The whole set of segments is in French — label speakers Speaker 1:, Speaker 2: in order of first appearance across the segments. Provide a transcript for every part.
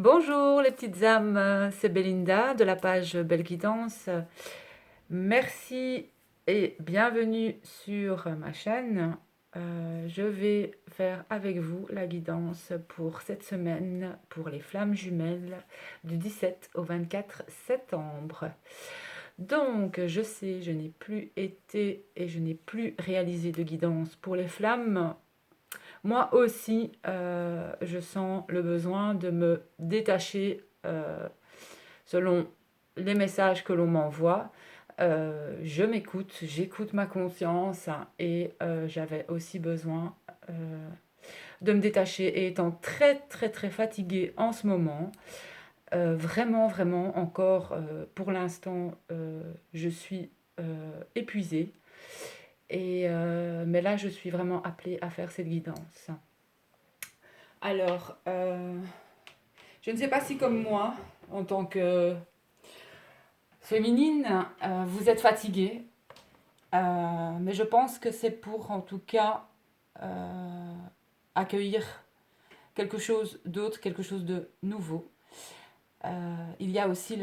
Speaker 1: Bonjour les petites âmes, c'est Belinda de la page Belle Guidance. Merci et bienvenue sur ma chaîne. Je vais faire avec vous la guidance pour cette semaine pour les flammes jumelles du 17 au 24 septembre. Donc, je sais, je n'ai plus été et je n'ai plus réalisé de guidance pour les flammes. Moi aussi, je sens le besoin de me détacher selon les messages que l'on m'envoie. Je m'écoute, j'écoute ma conscience et j'avais aussi besoin de me détacher. Et étant très très très fatiguée en ce moment, vraiment vraiment encore pour l'instant, je suis épuisée. Mais là, je suis vraiment appelée à faire cette guidance. Alors, je ne sais pas si comme moi, en tant que féminine, vous êtes fatiguée, mais je pense que c'est pour en tout cas euh, accueillir quelque chose d'autre, quelque chose de nouveau. Il y a aussi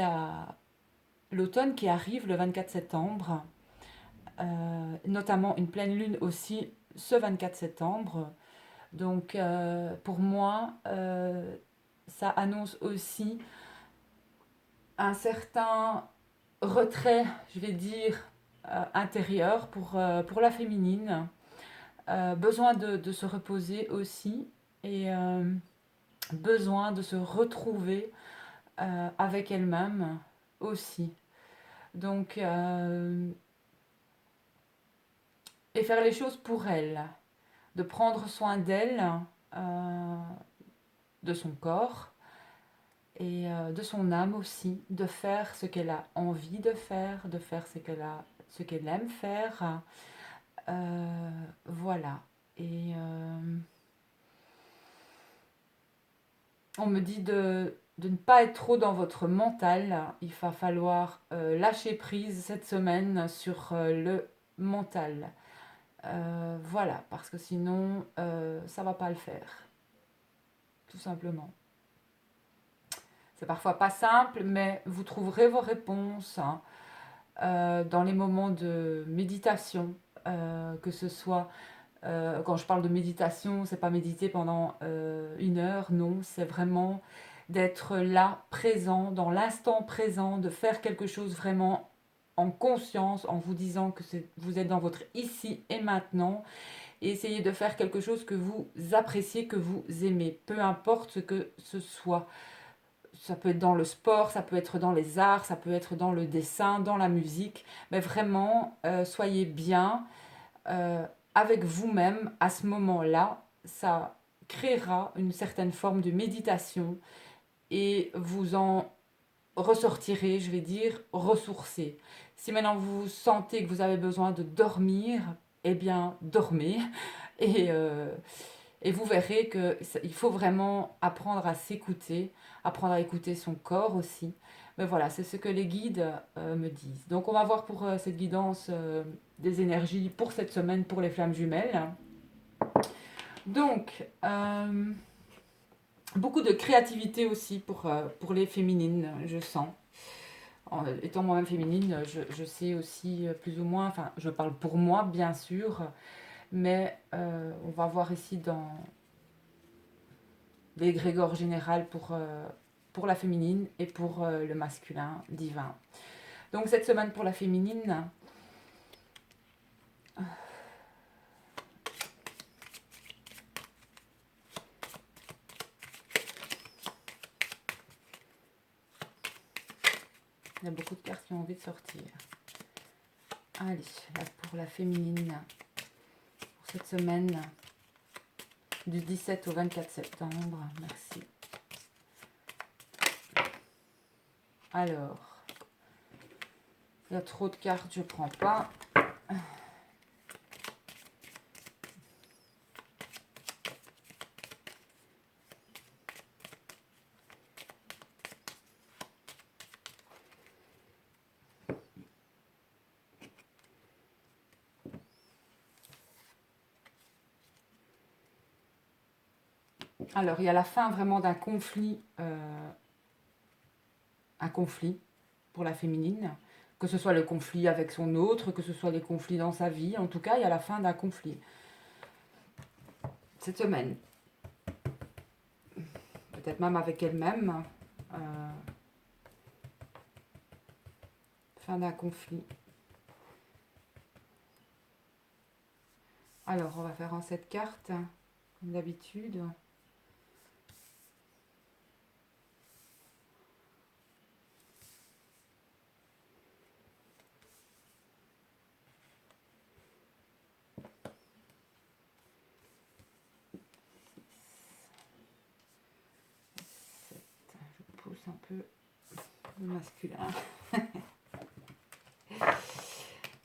Speaker 1: l'automne qui arrive le 24 septembre, notamment une pleine lune aussi ce 24 septembre. Donc pour moi, ça annonce aussi un certain retrait, je vais dire, intérieur pour la féminine. Besoin de se reposer aussi et besoin de se retrouver avec elle-même aussi. Donc, et faire les choses pour elle, de prendre soin d'elle, euh, de son corps et de son âme aussi, de faire ce qu'elle a envie de faire ce qu'elle aime faire. Voilà. Et on me dit de ne pas être trop dans votre mental. Il va falloir lâcher prise cette semaine sur le mental. Voilà, parce que sinon, ça va pas le faire. Tout simplement. C'est parfois pas simple, mais vous trouverez vos réponses dans les moments de méditation, que ce soit quand je parle de méditation, c'est pas méditer pendant 1 heure, non, c'est vraiment d'être là, présent, dans l'instant présent, de faire quelque chose vraiment en conscience, en vous disant que vous êtes dans votre ici et maintenant, et essayez de faire quelque chose que vous appréciez, que vous aimez, peu importe ce que ce soit. Ça peut être dans le sport, ça peut être dans les arts, ça peut être dans le dessin, dans la musique, mais vraiment, soyez bien euh, avec vous-même à ce moment-là. Ça créera une certaine forme de méditation et vous en ressortirez, je vais dire, ressourcé. Si maintenant vous sentez que vous avez besoin de dormir, eh bien, dormez. Et, euh, et vous verrez qu'il faut vraiment apprendre à s'écouter, apprendre à écouter son corps aussi. Mais voilà, c'est ce que les guides me disent. Donc on va voir pour cette guidance des énergies pour cette semaine pour les flammes jumelles. Donc, beaucoup de créativité aussi pour les féminines, je sens. Étant moi-même féminine, je sais aussi plus ou moins, enfin je parle pour moi bien sûr, mais on va voir ici dans l'égrégore général pour la féminine et pour le masculin divin. Donc cette semaine pour la féminine, il y a beaucoup de cartes qui ont envie de sortir. Allez, là pour la féminine, pour cette semaine du 17 au 24 septembre. Merci. Alors, il y a trop de cartes, je ne prends pas. Alors, il y a la fin vraiment d'un conflit, un conflit pour la féminine, que ce soit le conflit avec son autre, que ce soit les conflits dans sa vie. En tout cas, il y a la fin d'un conflit. Cette semaine, peut-être même avec elle-même, fin d'un conflit. Alors, on va faire en cette carte, comme d'habitude. Je pousse un peu le masculin.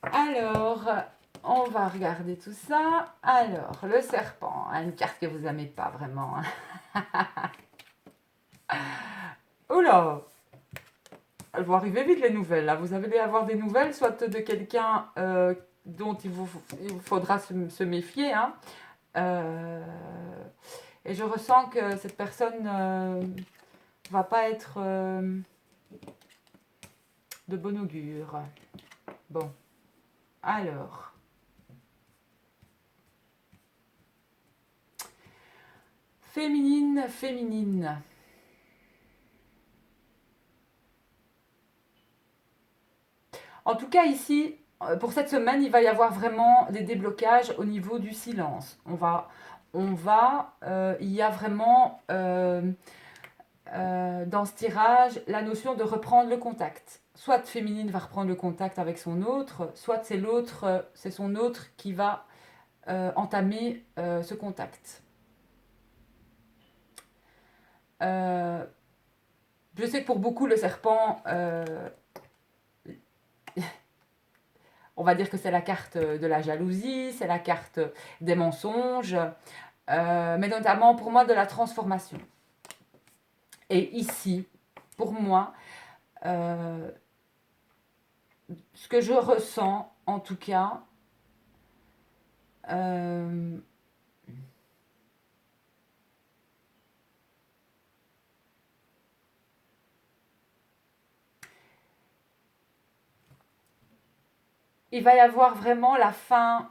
Speaker 1: Alors, on va regarder tout ça. Alors, le serpent, une carte que vous n'aimez pas vraiment. Oula, elles vont arriver vite les nouvelles. Là. Vous allez avoir des nouvelles, soit de quelqu'un dont il vous faudra se méfier. Hein. Et je ressens que cette personne va pas être de bon augure. Bon, alors. Féminine, féminine. En tout cas, ici, pour cette semaine, il va y avoir vraiment des déblocages au niveau du silence. Il y a vraiment dans ce tirage la notion de reprendre le contact. Soit féminine va reprendre le contact avec son autre, soit c'est l'autre, c'est son autre qui va entamer ce contact. Je sais que pour beaucoup, le serpent, on va dire que c'est la carte de la jalousie, c'est la carte des mensonges, mais notamment pour moi de la transformation. Et ici, pour moi, ce que je ressens, en tout cas, il va y avoir vraiment la fin,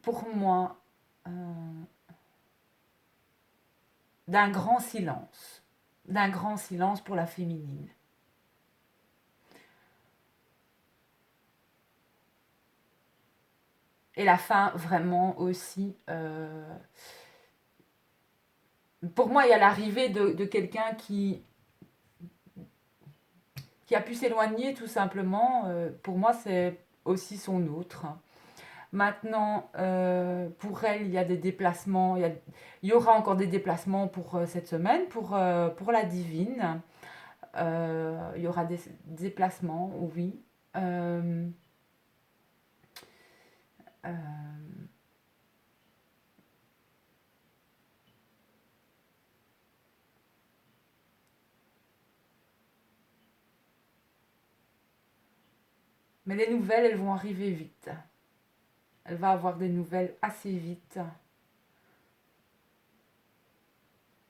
Speaker 1: pour moi, d'un grand silence. D'un grand silence pour la féminine. Et la fin, vraiment aussi. Pour moi, il y a l'arrivée de quelqu'un qui a pu s'éloigner tout simplement. Pour moi, c'est aussi son autre. Maintenant, pour elle, il y a des déplacements. Il y aura encore des déplacements pour cette semaine, pour la divine. Il y aura des déplacements, oui. Euh, mais les nouvelles, elles vont arriver vite. Elle va avoir des nouvelles assez vite.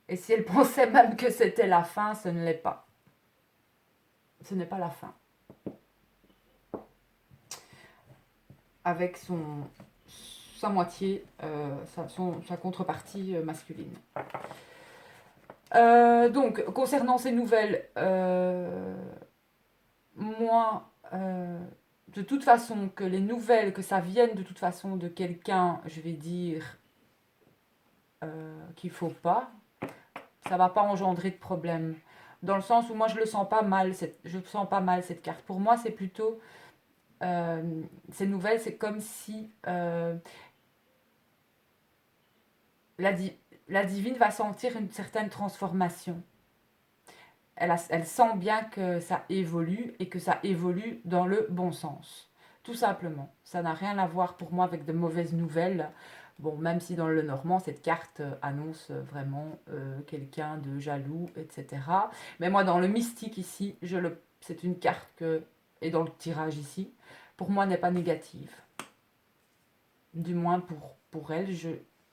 Speaker 1: Et si elle pensait même que c'était la fin, ce ne l'est pas. Ce n'est pas la fin. Avec sa moitié, sa contrepartie masculine. Donc, concernant ces nouvelles, moi, de toute façon, que les nouvelles, que ça vienne de toute façon de quelqu'un, je vais dire, qu'il ne faut pas, ça ne va pas engendrer de problème. Dans le sens où moi, je ne le sens pas mal, je sens pas mal cette carte. Pour moi, c'est plutôt, ces nouvelles, c'est comme si la divine va sentir une certaine transformation. Elle sent bien que ça évolue et que ça évolue dans le bon sens. Tout simplement. Ça n'a rien à voir pour moi avec de mauvaises nouvelles. Bon, même si dans le normand, cette carte annonce vraiment quelqu'un de jaloux, etc. Mais moi, dans le mystique ici, c'est une carte et dans le tirage ici, pour moi, n'est pas négative. Du moins pour elle,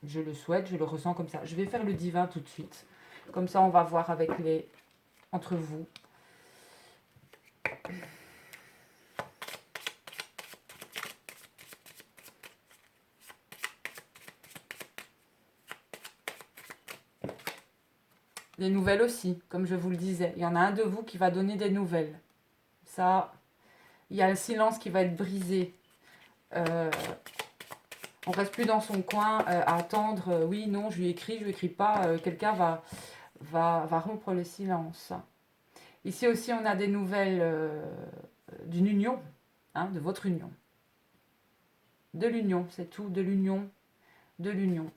Speaker 1: Je le souhaite, je le ressens comme ça. Je vais faire le divin tout de suite. Comme ça, on va voir avec les entre vous. Des nouvelles aussi, comme je vous le disais. Il y en a un de vous qui va donner des nouvelles. Ça, il y a le silence qui va être brisé. On reste plus dans son coin à attendre. Oui, non, je lui écris pas. Quelqu'un va rompre le silence. Ici aussi, on a des nouvelles d'une union, hein, de votre union. De l'union, c'est tout, de l'union, de l'union.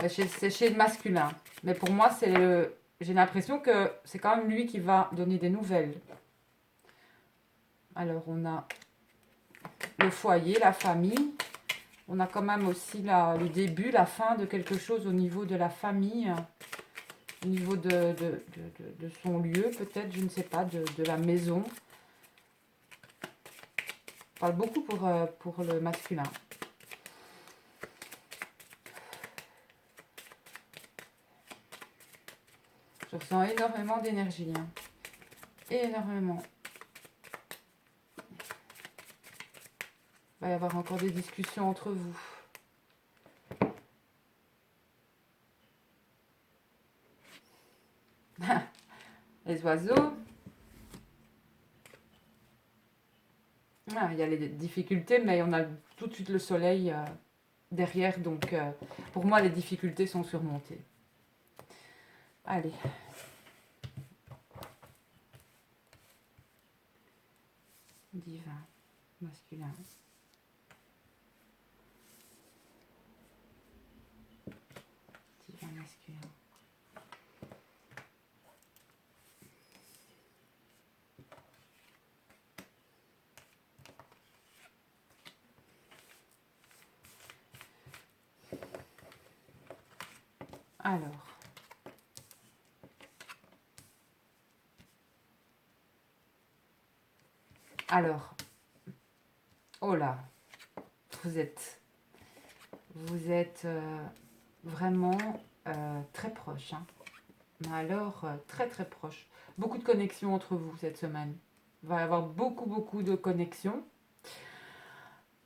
Speaker 1: C'est chez le masculin. Mais pour moi, j'ai l'impression que c'est quand même lui qui va donner des nouvelles. Alors, on a le foyer, la famille. On a quand même aussi le début, la fin de quelque chose au niveau de la famille. Au niveau de son lieu, peut-être, je ne sais pas, de la maison. On parle beaucoup pour le masculin. Je ressens énormément d'énergie. Hein. Énormément. Il va y avoir encore des discussions entre vous. Les oiseaux. Ah, il y a les difficultés, mais on a tout de suite le soleil derrière. Donc, pour moi, les difficultés sont surmontées. Allez. Divin, masculin. Divin, masculin. Alors, oh là, vous êtes vraiment très proche. Hein. Mais alors, très très proche. Beaucoup de connexions entre vous cette semaine. Il va y avoir beaucoup de connexions.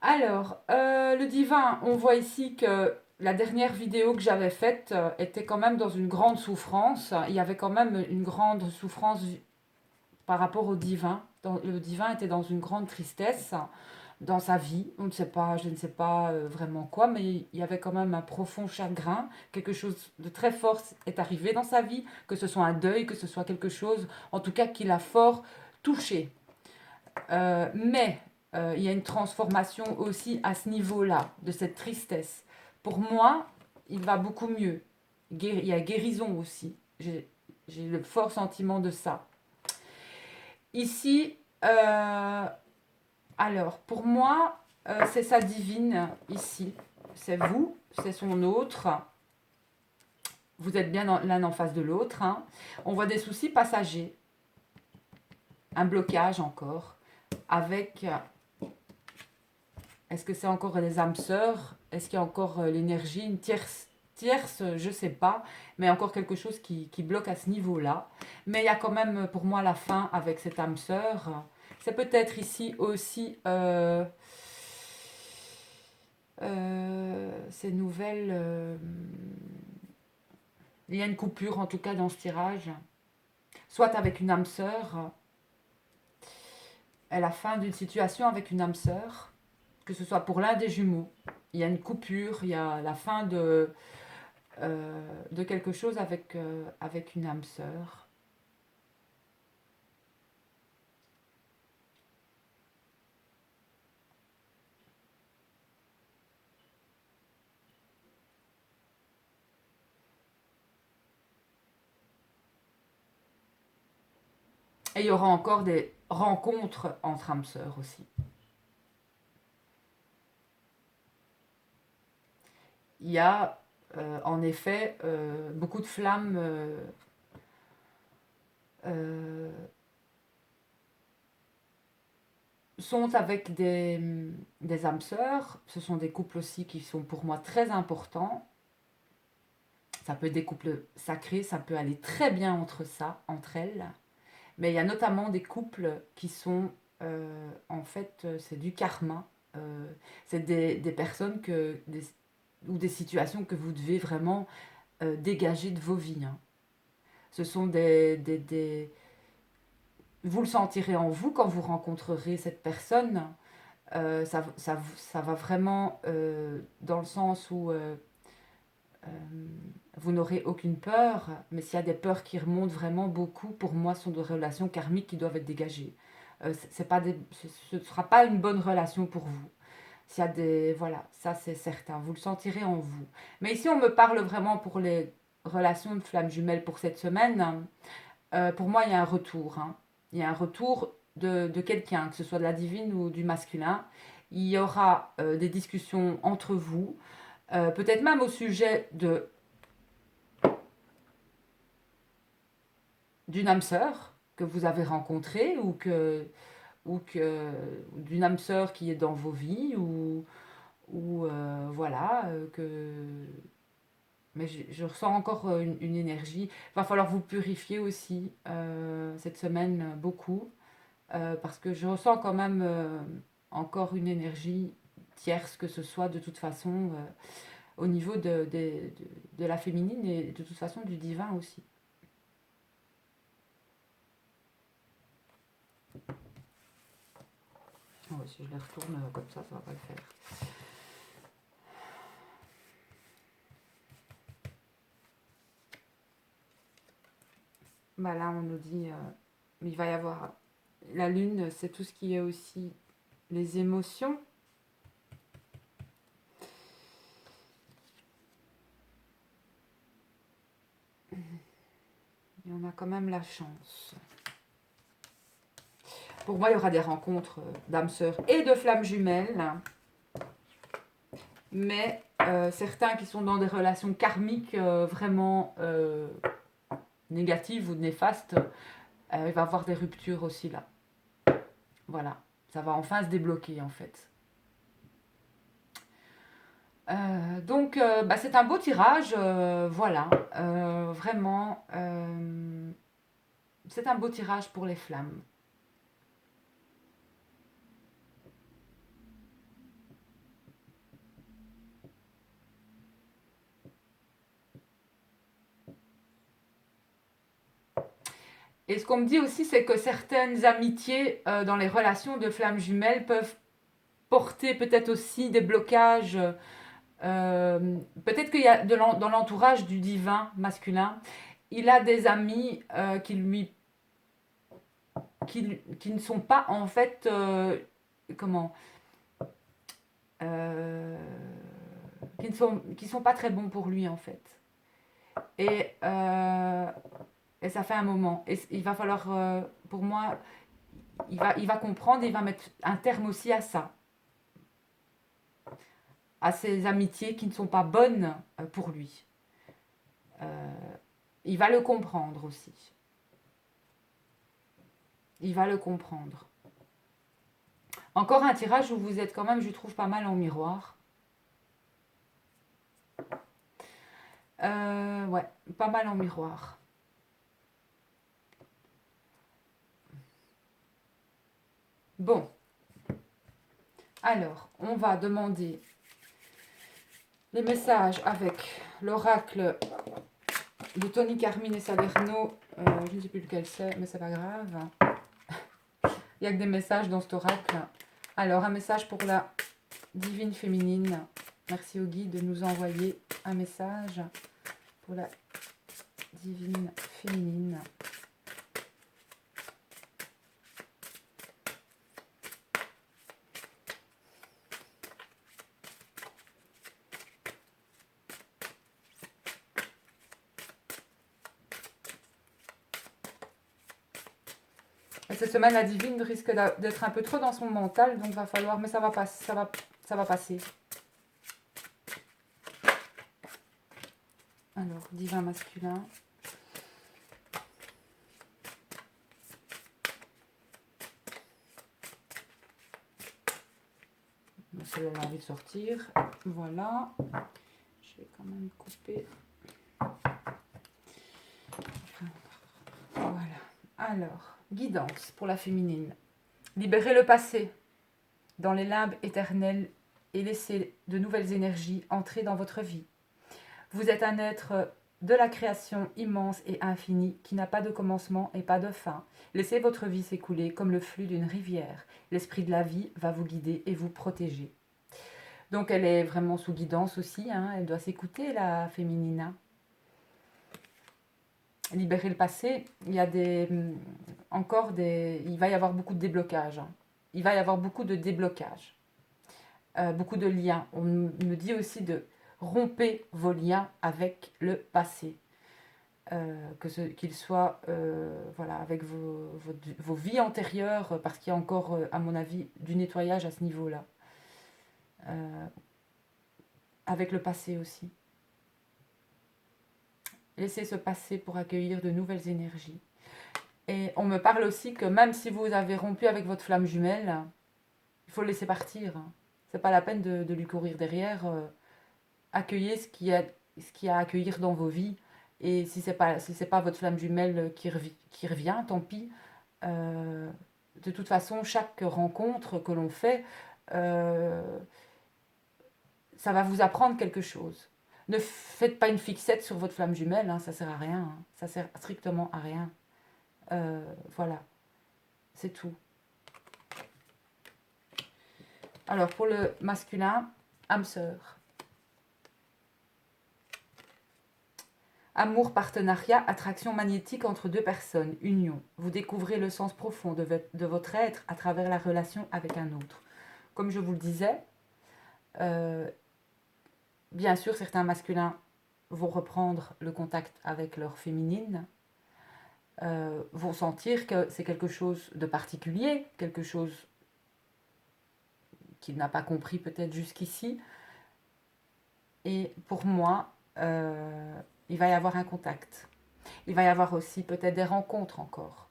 Speaker 1: Alors, le divin, on voit ici que la dernière vidéo que j'avais faite était quand même dans une grande souffrance. Il y avait quand même une grande souffrance par rapport au divin. Le divin était dans une grande tristesse dans sa vie. On ne sait pas, je ne sais pas vraiment quoi, mais il y avait quand même un profond chagrin. Quelque chose de très fort est arrivé dans sa vie, que ce soit un deuil, que ce soit quelque chose, en tout cas, qui l'a fort touché. Mais il y a une transformation aussi à ce niveau-là, de cette tristesse. Pour moi, il va beaucoup mieux. Il y a guérison aussi. J'ai le fort sentiment de ça. Ici, alors, pour moi, c'est sa divine ici. C'est vous, c'est son autre. Vous êtes bien l'un en face de l'autre. Hein. On voit des soucis passagers. Un blocage encore. Avec... Est-ce que c'est encore des âmes sœurs? Est-ce qu'il y a encore l'énergie, une tierce, je ne sais pas, mais encore quelque chose qui bloque à ce niveau-là. Mais il y a quand même pour moi la fin avec cette âme sœur. C'est peut-être ici aussi ces nouvelles... il y a une coupure en tout cas dans ce tirage. Soit avec une âme sœur, à la fin d'une situation avec une âme sœur, que ce soit pour l'un des jumeaux. Il y a une coupure, il y a la fin de quelque chose avec une âme sœur. Et il y aura encore des rencontres entre âmes sœurs aussi. Il y a en effet beaucoup de flammes sont avec des âmes sœurs. Ce sont des couples aussi qui sont pour moi très importants. Ça peut être des couples sacrés, ça peut aller très bien entre elles. Mais il y a notamment des couples qui sont, en fait, c'est du karma. C'est des personnes ou des situations que vous devez vraiment dégager de vos vies, hein. Ce sont vous le sentirez en vous quand vous rencontrerez cette personne. Ça va vraiment dans le sens où euh, vous n'aurez aucune peur, mais s'il y a des peurs qui remontent vraiment beaucoup, pour moi, ce sont des relations karmiques qui doivent être dégagées. C'est pas ce ne sera pas une bonne relation pour vous. S'il y a des... Voilà, ça c'est certain, vous le sentirez en vous. Mais ici, on me parle vraiment pour les relations de flammes jumelles pour cette semaine. Pour moi, il y a un retour, hein. Il y a un retour de quelqu'un, que ce soit de la divine ou du masculin. Il y aura des discussions entre vous, peut-être même au sujet d'une âme sœur que vous avez rencontrée ou que d'une âme sœur qui est dans vos vies ou voilà mais je ressens encore une énergie. Il va falloir vous purifier aussi cette semaine beaucoup parce que je ressens quand même encore une énergie tierce que ce soit de toute façon au niveau de la féminine et de toute façon du divin aussi. Oh, si je les retourne comme ça va pas le faire. Bah là, on nous dit, il va y avoir la lune, c'est tout ce qui est aussi les émotions. Et on a quand même la chance. Pour moi, il y aura des rencontres d'âmes sœurs et de flammes jumelles. Mais certains qui sont dans des relations karmiques vraiment négatives ou néfastes, il va y avoir des ruptures aussi là. Voilà, ça va enfin se débloquer en fait. Donc, bah, c'est un beau tirage, voilà. Vraiment, c'est un beau tirage pour les flammes. Et ce qu'on me dit aussi, c'est que certaines amitiés dans les relations de flammes jumelles peuvent porter peut-être aussi des blocages. Peut-être qu'il y a dans l'entourage du divin masculin, il a des amis qui ne sont pas en fait comment euh, qui sont pas très bons pour lui en fait. Et, euh, et ça fait un moment. Et il va falloir, pour moi, il va comprendre, il va mettre un terme aussi à ça, à ces amitiés qui ne sont pas bonnes pour lui. Il va le comprendre aussi. Il va le comprendre. Encore un tirage où vous êtes quand même, je trouve, pas mal en miroir. Ouais, pas mal en miroir. Bon, alors, on va demander les messages avec l'oracle de Tony Carmine et Salerno. Je ne sais plus lequel c'est, mais c'est pas grave. Il n'y a que des messages dans cet oracle. Alors, un message pour la divine féminine. Merci au guide de nous envoyer un message pour la divine féminine. Et cette semaine, la divine risque d'être un peu trop dans son mental, donc va falloir, mais ça va passer. Alors, divin masculin. qu'elle a envie de sortir. Voilà. Je vais quand même couper. Voilà. Alors, guidance pour la féminine. Libérez le passé dans les limbes éternelles et laissez de nouvelles énergies entrer dans votre vie. Vous êtes un être de la création immense et infinie qui n'a pas de commencement et pas de fin. Laissez votre vie s'écouler comme le flux d'une rivière. L'esprit de la vie va vous guider et vous protéger. Donc elle est vraiment sous guidance aussi, hein. Elle doit s'écouter, la féminine. Hein. Libérer le passé, il y a il va y avoir beaucoup de déblocages. Hein. Il va y avoir beaucoup de déblocages, beaucoup de liens. On me dit aussi de rompez vos liens avec le passé. Qu'il soit voilà, avec vos vies antérieures, parce qu'il y a encore, à mon avis, du nettoyage à ce niveau-là. Avec le passé aussi. Laissez ce passé pour accueillir de nouvelles énergies. Et on me parle aussi que même si vous avez rompu avec votre flamme jumelle, il faut le laisser partir. C'est pas la peine de lui courir derrière. Accueillez ce qu'il y a à accueillir dans vos vies. Et si c'est pas votre flamme jumelle qui revient, tant pis. De toute façon, chaque rencontre que l'on fait, ça va vous apprendre quelque chose. Ne faites pas une fixette sur votre flamme jumelle, hein, ça sert à rien. Hein. Ça sert strictement à rien. Voilà, c'est tout. Alors, pour le masculin, âme sœur. Amour, partenariat, attraction magnétique entre deux personnes, union. Vous découvrez le sens profond de votre être à travers la relation avec un autre. Comme je vous le disais, bien sûr, certains masculins vont reprendre le contact avec leur féminine, vont sentir que c'est quelque chose de particulier, quelque chose qu'il n'a pas compris peut-être jusqu'ici. Et pour moi, il va y avoir un contact. Il va y avoir aussi peut-être des rencontres encore.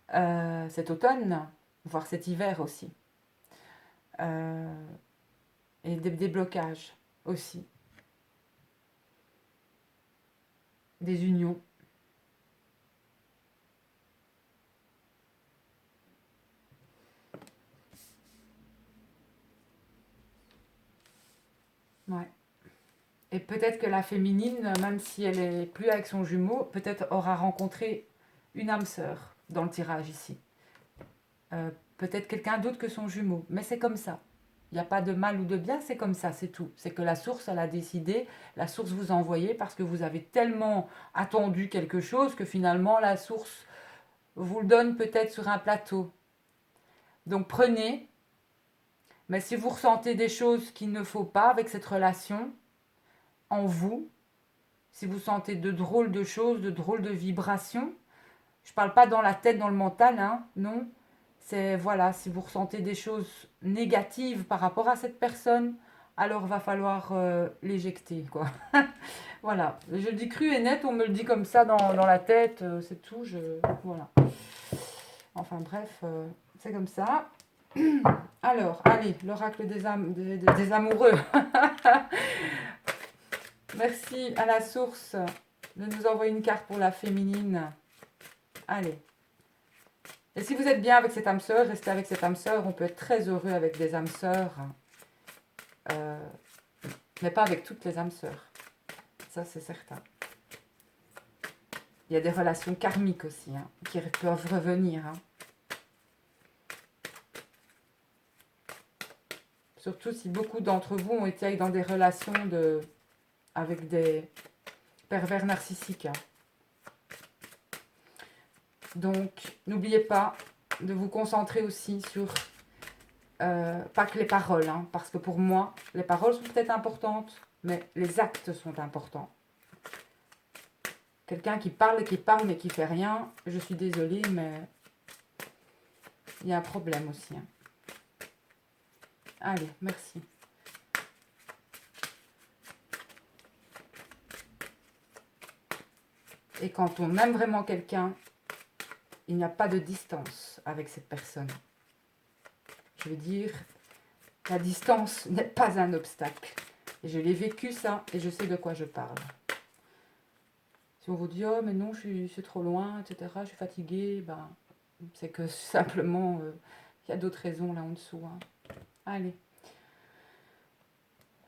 Speaker 1: Cet automne, voire cet hiver aussi. Et des déblocages aussi. Des unions. Ouais. Et peut-être que la féminine, même si elle est plus avec son jumeau, peut-être aura rencontré une âme sœur dans le tirage ici. Peut-être quelqu'un d'autre que son jumeau. Mais c'est comme ça. Il n'y a pas de mal ou de bien, c'est comme ça, c'est tout. C'est que la source, elle a décidé, la source vous a envoyé parce que vous avez tellement attendu quelque chose que finalement la source vous le donne peut-être sur un plateau. Donc prenez, mais si vous ressentez des choses qu'il ne faut pas avec cette relation, en vous, si vous sentez de drôles de choses, de drôles de vibrations, je ne parle pas dans la tête, dans le mental, hein, non. C'est, voilà, si vous ressentez des choses négatives par rapport à cette personne, alors va falloir l'éjecter, quoi. Voilà, je le dis cru et net, on me le dit comme ça dans la tête, c'est tout, voilà. Enfin bref, c'est comme ça. Alors, allez, l'oracle des amoureux. Merci à la source de nous envoyer une carte pour la féminine. Allez. Et si vous êtes bien avec cette âme sœur, restez avec cette âme sœur. On peut être très heureux avec des âmes sœurs. Mais pas avec toutes les âmes sœurs. Ça, c'est certain. Il y a des relations karmiques aussi, hein, qui peuvent revenir. Hein. Surtout si beaucoup d'entre vous ont été dans des relations avec des pervers narcissiques. Hein. Donc, n'oubliez pas de vous concentrer aussi sur, pas que les paroles, hein, parce que pour moi, les paroles sont peut-être importantes, mais les actes sont importants. Quelqu'un qui parle mais qui fait rien, je suis désolée, mais il y a un problème aussi. Hein. Allez, merci. Et quand on aime vraiment quelqu'un, il n'y a pas de distance avec cette personne. Je veux dire, La distance n'est pas un obstacle. Et je l'ai vécu ça, et je sais de quoi je parle. Si on vous dit, oh mais non, c'est trop loin, etc., je suis fatiguée, ben, c'est que simplement, il y a d'autres raisons là en dessous. Hein. Allez.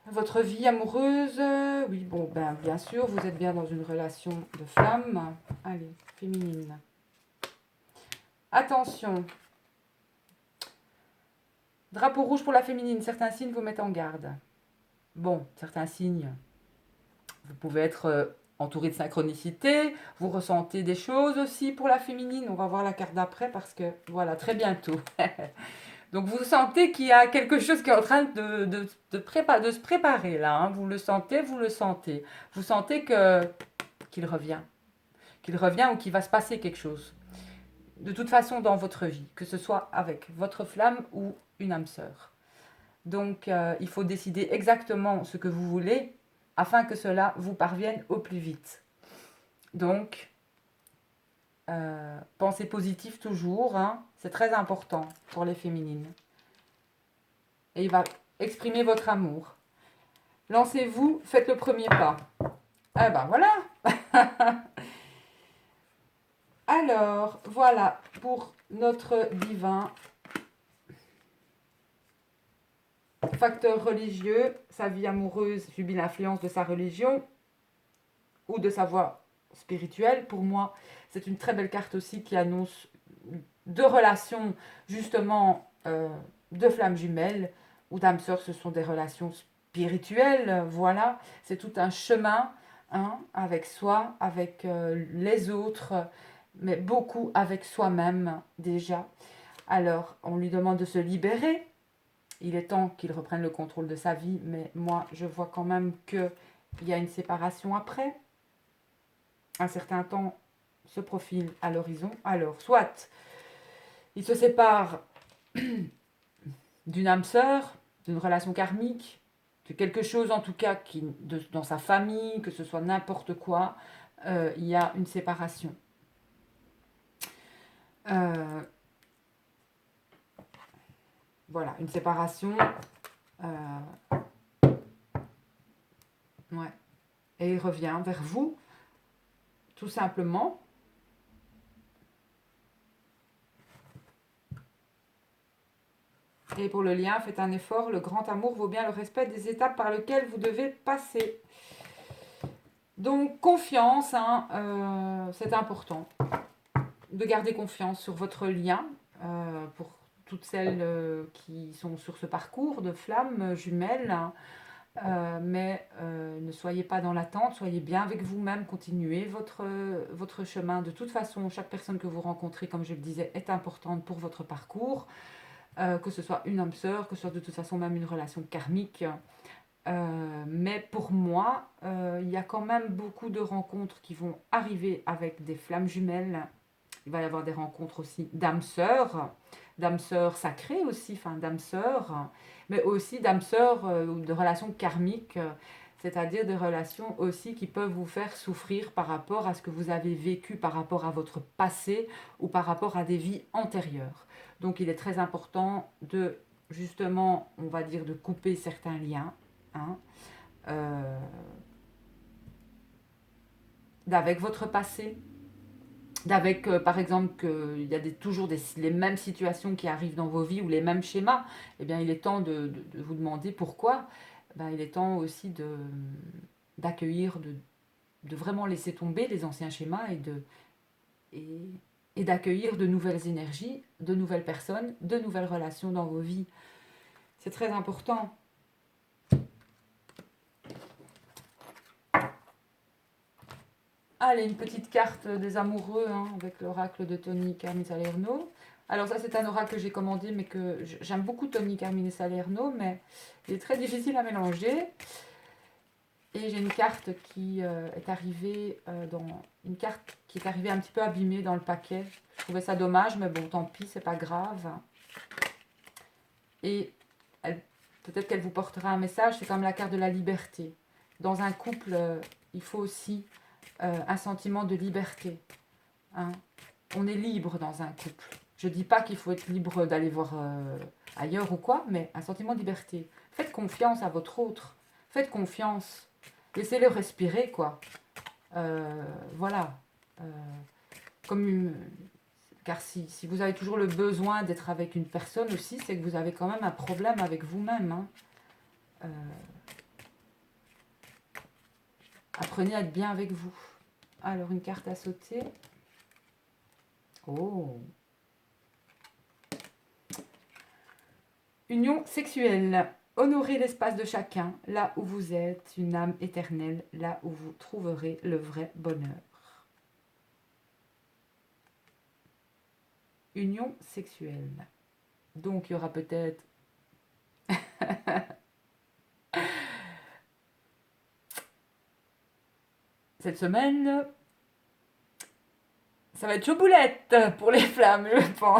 Speaker 1: Votre vie amoureuse, oui, bon, ben, bien sûr, vous êtes bien dans une relation de flamme. Allez, féminine. Attention. Drapeau rouge pour la féminine. Certains signes vous mettent en garde. Bon, certains signes. Vous pouvez être entouré de synchronicité. Vous ressentez des choses aussi pour la féminine. On va voir la carte d'après parce que, voilà, très bientôt. Donc, vous sentez qu'il y a quelque chose qui est en train de se préparer là. Hein. Vous le sentez, vous le sentez. Vous sentez qu'il revient. Qu'il revient ou qu'il va se passer quelque chose. De toute façon dans votre vie, que ce soit avec votre flamme ou une âme sœur. Donc, il faut décider exactement ce que vous voulez afin que cela vous parvienne au plus vite. Donc, pensez positif toujours, hein, c'est très important pour les féminines. Et il va exprimer votre amour. Lancez-vous, faites le premier pas. Ah ben voilà. Alors, voilà pour notre divin. Facteur religieux, sa vie amoureuse subit l'influence de sa religion ou de sa voie spirituelle. Pour moi, c'est une très belle carte aussi qui annonce deux relations justement de flammes jumelles ou d'âmes sœurs, ce sont des relations spirituelles. Voilà, c'est tout un chemin hein, avec soi, avec les autres, mais beaucoup avec soi-même déjà. Alors, on lui demande de se libérer. Il est temps qu'il reprenne le contrôle de sa vie, mais moi, je vois quand même qu'il y a une séparation après. Un certain temps se profile à l'horizon. Alors, soit il se sépare d'une âme sœur, d'une relation karmique, de quelque chose en tout cas dans sa famille, que ce soit n'importe quoi, il y a une séparation. Voilà, une séparation. Ouais. Et il revient vers vous, tout simplement. Et pour le lien, faites un effort. Le grand amour vaut bien le respect des étapes par lesquelles vous devez passer. Donc, confiance, hein, c'est important. De garder confiance sur votre lien pour toutes celles qui sont sur ce parcours de flammes jumelles. Hein, mais ne soyez pas dans l'attente, soyez bien avec vous-même, continuez votre chemin. De toute façon, chaque personne que vous rencontrez, comme je le disais, est importante pour votre parcours. Que ce soit une âme sœur, que ce soit de toute façon même une relation karmique. Mais pour moi, il y a quand même beaucoup de rencontres qui vont arriver avec des flammes jumelles. Il va y avoir des rencontres aussi d'âmes sœurs sacrées aussi, enfin d'âmes sœurs, mais aussi d'âmes sœurs ou de relations karmiques, c'est-à-dire des relations aussi qui peuvent vous faire souffrir par rapport à ce que vous avez vécu, par rapport à votre passé ou par rapport à des vies antérieures. Donc il est très important de, justement, on va dire, de couper certains liens, hein, d'avec votre passé, d'avec, par exemple, qu'il y a toujours les mêmes situations qui arrivent dans vos vies ou les mêmes schémas, eh bien, il est temps de vous demander pourquoi. Ben, il est temps aussi d'accueillir, de vraiment laisser tomber les anciens schémas et d'accueillir de nouvelles énergies, de nouvelles personnes, de nouvelles relations dans vos vies. C'est très important. Allez, une petite carte des amoureux hein, avec l'oracle de Tony Carmine Salerno. Alors ça, c'est un oracle que j'ai commandé, mais que j'aime beaucoup Tony Carmine Salerno, mais il est très difficile à mélanger. Et j'ai une carte qui est arrivée une carte qui est arrivée un petit peu abîmée dans le paquet. Je trouvais ça dommage, mais bon, tant pis, c'est pas grave. Et peut-être qu'elle vous portera un message. C'est comme la carte de la liberté. Dans un couple, il faut aussi un sentiment de liberté. Hein. On est libre dans un couple. Je ne dis pas qu'il faut être libre d'aller voir ailleurs ou quoi, mais un sentiment de liberté. Faites confiance à votre autre. Faites confiance. Laissez-le respirer, quoi. Voilà. Euh, comme car si vous avez toujours le besoin d'être avec une personne aussi, c'est que vous avez quand même un problème avec vous-même. Hein. Euh, apprenez à être bien avec vous. Alors, une carte à sauter. Oh. Union sexuelle. Honorez l'espace de chacun, là où vous êtes, une âme éternelle, là où vous trouverez le vrai bonheur. Union sexuelle. Donc, il y aura peut-être... Cette semaine, ça va être chaud boulette pour les flammes, je pense.